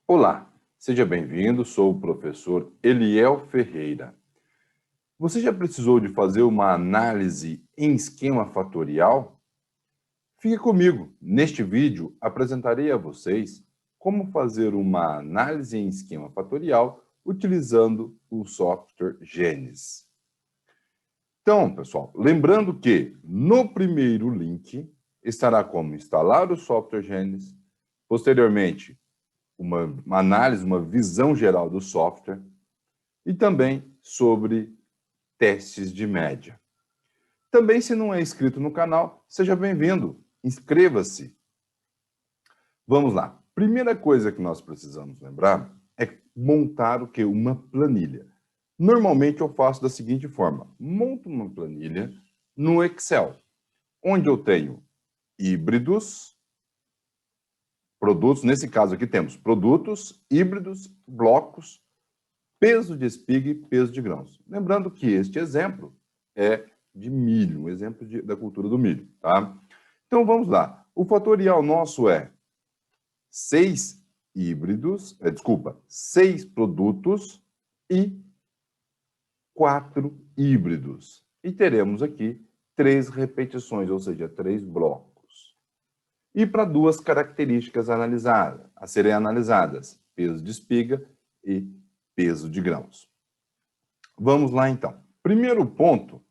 Olá, seja bem-vindo, sou o professor Eliel Ferreira. Você já precisou de fazer uma análise em esquema fatorial? Fique comigo, neste vídeo apresentarei a vocês como fazer uma análise em esquema fatorial utilizando o software Genes. Então, pessoal, lembrando que no primeiro link estará como instalar o software Genes, posteriormente uma análise, uma visão geral do software e também sobre testes de média. Também, se não é inscrito no canal, seja bem-vindo, inscreva-se. Vamos lá. Primeira coisa que nós precisamos lembrar é montar o quê? Uma planilha. Normalmente eu faço da seguinte forma, monto uma planilha no Excel, onde eu tenho híbridos, produtos, nesse caso aqui temos produtos, híbridos, blocos, peso de espiga e peso de grãos. Lembrando que este exemplo é de milho, um exemplo da cultura do milho, tá? Então vamos lá. O fatorial nosso é 6 híbridos, 6 produtos e 4 híbridos. E teremos aqui 3 repetições, ou seja, 3 blocos. E para 2 características analisadas, a serem analisadas, peso de espiga e peso de grãos. Vamos lá, então. Primeiro ponto,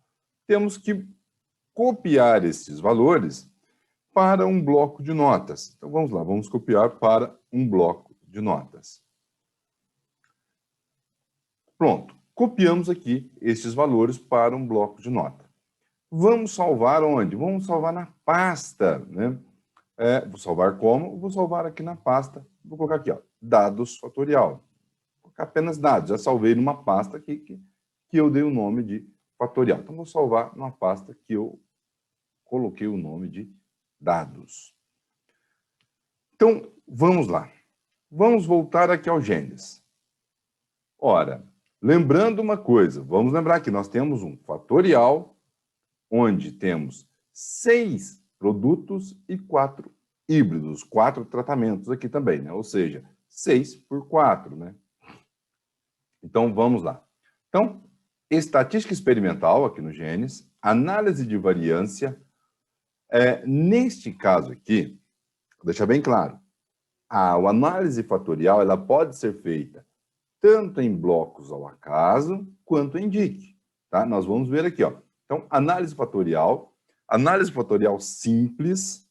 temos que copiar esses valores para um bloco de notas. Então, vamos lá, vamos copiar para um bloco de notas. Pronto, copiamos aqui esses valores para um bloco de nota. Vamos salvar onde? Vamos salvar na pasta, né? Vou salvar como? Vou salvar aqui na pasta, vou colocar aqui, ó, dados fatorial. Vou colocar apenas dados, já salvei numa pasta aqui que eu dei o nome de fatorial. Então, vou salvar numa pasta que eu coloquei o nome de dados. Então, vamos lá. Vamos voltar aqui ao Genes. Ora, lembrando uma coisa, vamos lembrar que nós temos um fatorial, onde temos 6 produtos e 4 híbridos, 4 tratamentos aqui também, né? Ou seja, 6 por 4, né? Então, vamos lá. Então, estatística experimental aqui no Genes, análise de variância. Neste caso aqui, vou deixar bem claro, a análise fatorial ela pode ser feita tanto em blocos ao acaso, quanto em DIC. Tá? Nós vamos ver aqui, ó. Então, análise fatorial simples,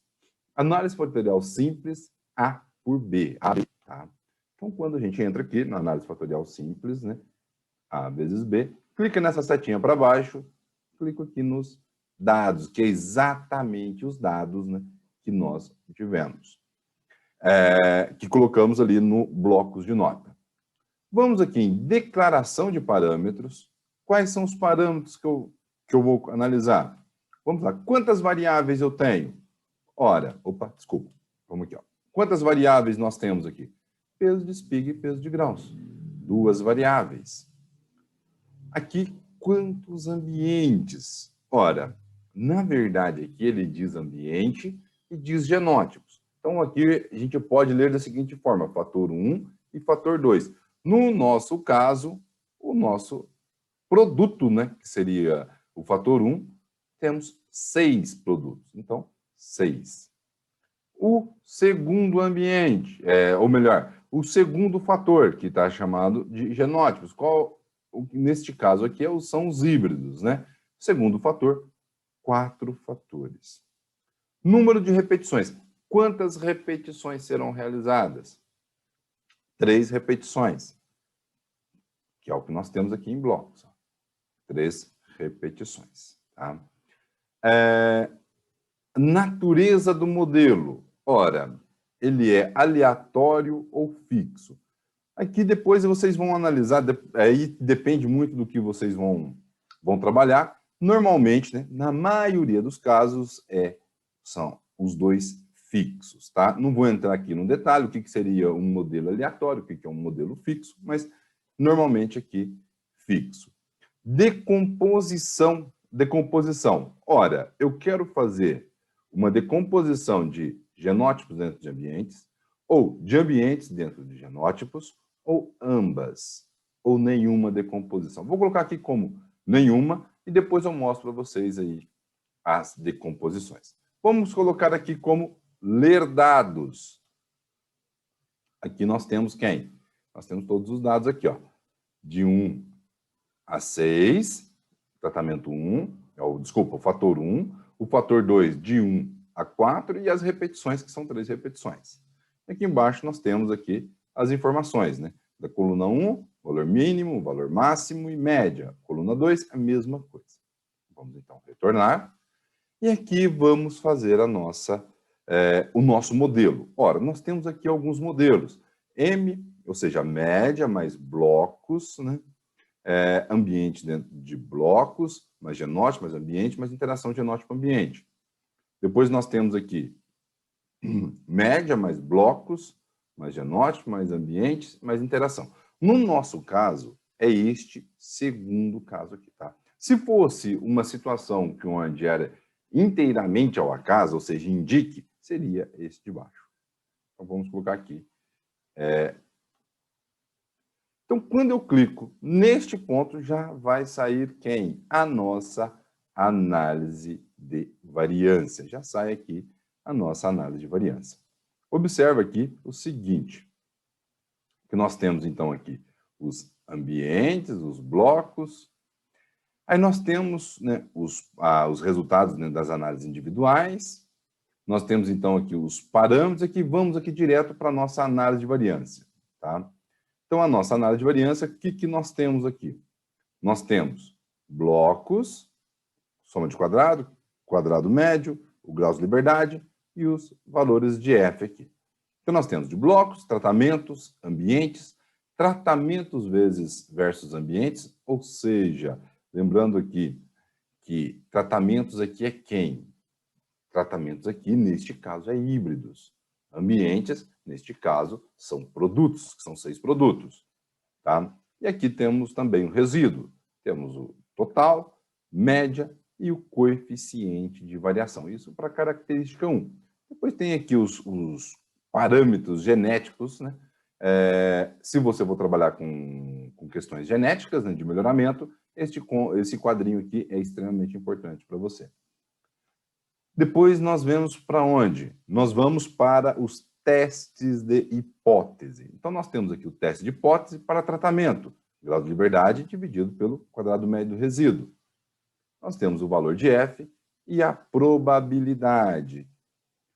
A por B, AB, tá? Então, quando a gente entra aqui na análise fatorial simples, né, A vezes B, clica nessa setinha para baixo, clico aqui nos dados, que é exatamente os dados, né, que nós tivemos, que colocamos ali no blocos de nota. Vamos aqui em declaração de parâmetros. Quais são os parâmetros que eu vou analisar? Vamos lá, quantas variáveis eu tenho? Ora, vamos aqui, ó. Quantas variáveis nós temos aqui? Peso de espiga e peso de grãos. 2 variáveis. Aqui, quantos ambientes? Ora, na verdade, aqui ele diz ambiente e diz genótipos. Então, aqui a gente pode ler da seguinte forma, fator 1 e fator 2. No nosso caso, o nosso produto, né, que seria o fator 1, temos 6 produtos. Então, 6. O segundo ambiente, ou melhor, o segundo fator, que está chamado de genótipos. Neste caso aqui são os híbridos, né? Segundo fator, 4 fatores. Número de repetições. Quantas repetições serão realizadas? 3 repetições, que é o que nós temos aqui em blocos. 3 repetições. Tá? Natureza do modelo. Ora, ele é aleatório ou fixo? Aqui depois vocês vão analisar, aí depende muito do que vocês vão trabalhar. Normalmente, né, na maioria dos casos, são os 2 fixos, tá? Não vou entrar aqui no detalhe, o que seria um modelo aleatório, o que é um modelo fixo, mas normalmente aqui fixo. Decomposição. Ora, eu quero fazer uma decomposição de genótipos dentro de ambientes, ou de ambientes dentro de genótipos, ou ambas, ou nenhuma decomposição. Vou colocar aqui como nenhuma, e depois eu mostro para vocês aí as decomposições. Vamos colocar aqui como ler dados. Aqui nós temos quem? Nós temos todos os dados aqui, ó, de 1 a 6, tratamento 1, desculpa, o fator 1, o fator 2 de 1 a 4 e as repetições, que são 3 repetições. Aqui embaixo nós temos aqui as informações, né? Da coluna 1, valor mínimo, valor máximo e média. Coluna 2, a mesma coisa. Vamos então retornar. E aqui vamos fazer o nosso modelo. Ora, nós temos aqui alguns modelos. M, ou seja, média mais blocos, né? Ambiente dentro de blocos, mais genótipo, mais ambiente, mais interação genótipo-ambiente. Depois nós temos aqui média mais blocos, mais genótipo, mais ambiente, mais interação. No nosso caso, é este segundo caso aqui, tá? Se fosse uma situação que onde era inteiramente ao acaso, ou seja, indique, seria esse de baixo. Então, vamos colocar aqui. Então, quando eu clico neste ponto, já vai sair quem? A nossa análise de variância. Já sai aqui a nossa análise de variância. Observa aqui o seguinte, que nós temos, então, aqui os ambientes, os blocos. Aí nós temos, né, os resultados, né, das análises individuais. Nós temos, então, aqui os parâmetros. Aqui vamos aqui direto para a nossa análise de variância, tá? Então, a nossa análise de variância, o que nós temos aqui? Nós temos blocos, soma de quadrado, quadrado médio, o grau de liberdade e os valores de F aqui. Então, nós temos de blocos, tratamentos, ambientes, tratamentos versus ambientes, ou seja, lembrando aqui que tratamentos aqui é quem? Tratamentos aqui, neste caso, é híbridos. Ambientes, neste caso, são produtos, que são 6 produtos. Tá? E aqui temos também o resíduo. Temos o total, média e o coeficiente de variação. Isso para a característica 1. Depois tem aqui os parâmetros genéticos, né? Se você for trabalhar com questões genéticas, né, de melhoramento, esse quadrinho aqui é extremamente importante para você. Depois nós vamos para onde? Nós vamos para os testes de hipótese. Então, nós temos aqui o teste de hipótese para tratamento, grau de liberdade dividido pelo quadrado médio do resíduo. Nós temos o valor de F e a probabilidade.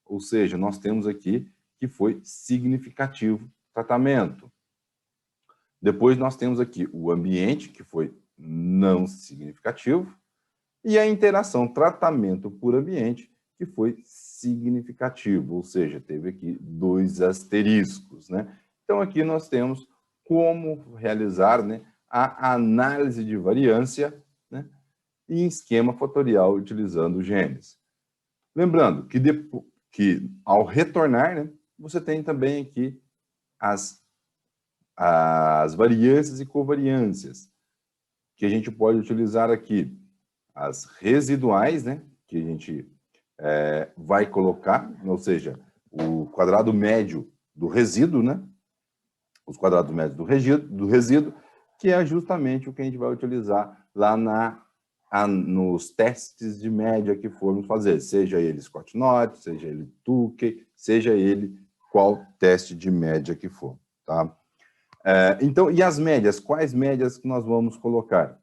Ou seja, nós temos aqui que foi significativo tratamento. Depois nós temos aqui o ambiente, que foi não significativo, e a interação tratamento por ambiente, que foi significativo, ou seja, teve aqui 2 asteriscos, né? Então, aqui nós temos como realizar, né, a análise de variância, né, em esquema fatorial utilizando genes. Lembrando que ao retornar, né, você tem também aqui as variâncias e covariâncias, que a gente pode utilizar aqui. As residuais, né, que a gente vai colocar, ou seja, o quadrado médio do resíduo, né, os quadrados médios do resíduo, que é justamente o que a gente vai utilizar lá nos testes de média que formos fazer, seja ele Scott-Knott, seja ele Tukey, seja ele qual teste de média que for, tá? Então, e as médias? Quais médias que nós vamos colocar?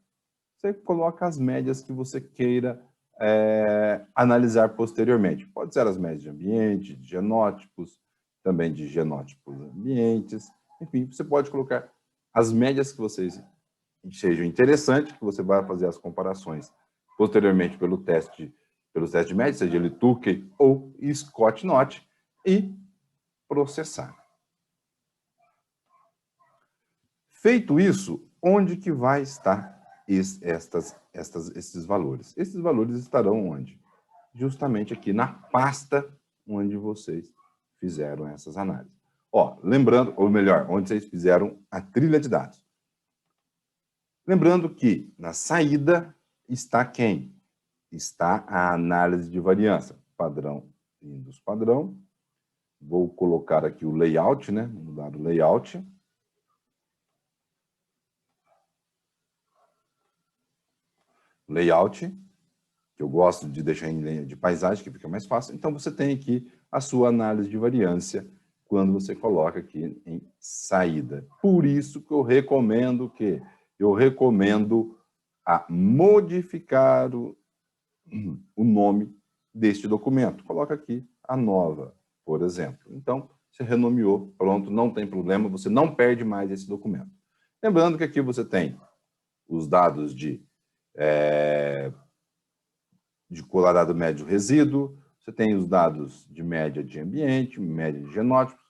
Você coloca as médias que você queira analisar posteriormente. Pode ser as médias de ambiente, de genótipos, também de genótipos ambientes. Enfim, você pode colocar as médias que vocês sejam interessantes, que você vai fazer as comparações posteriormente pelos testes de média, seja ele Tukey ou Scott-Knott, e processar. Feito isso, onde que vai estar esses valores? Esses valores estarão onde? Justamente aqui na pasta onde vocês fizeram essas análises. Ó, lembrando, ou melhor, onde vocês fizeram a trilha de dados. Lembrando que na saída está quem? Está a análise de variância. Padrão, Windows padrão. Vou colocar aqui o layout, né? Vamos dar o layout. Layout, que eu gosto de deixar em linha de paisagem, que fica mais fácil. Então, você tem aqui a sua análise de variância quando você coloca aqui em saída. Por isso que eu recomendo a modificar o nome deste documento. Coloca aqui a nova, por exemplo. Então, você renomeou, pronto, não tem problema, você não perde mais esse documento. Lembrando que aqui você tem os dados de colorado médio resíduo, você tem os dados de média de ambiente, média de genótipos,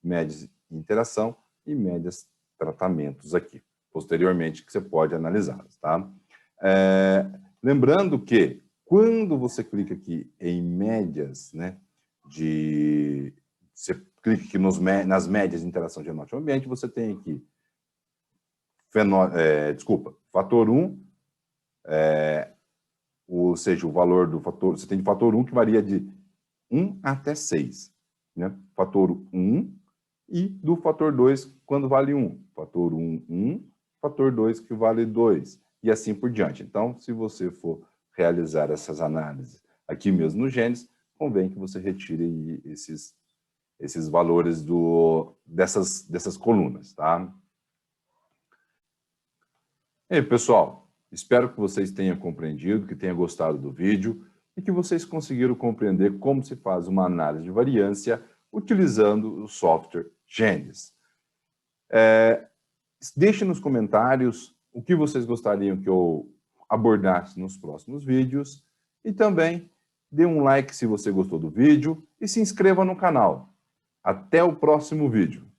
médias de interação e médias tratamentos aqui, posteriormente, que você pode analisá-las, tá? Lembrando que, quando você clica aqui em médias, né, você clica aqui nas médias de interação genótipo ambiente, você tem aqui, fator 1, ou seja, o valor do fator, você tem de fator 1 que varia de 1 até 6, né? Fator 1 e do fator 2 quando vale 1. Fator 1, 1, fator 2 que vale 2, e assim por diante. Então, se você for realizar essas análises aqui mesmo no Genes, convém que você retire esses valores dessas colunas, tá? E aí, pessoal, espero que vocês tenham compreendido, que tenham gostado do vídeo e que vocês conseguiram compreender como se faz uma análise de variância utilizando o software Genes. Deixe nos comentários o que vocês gostariam que eu abordasse nos próximos vídeos e também dê um like se você gostou do vídeo e se inscreva no canal. Até o próximo vídeo.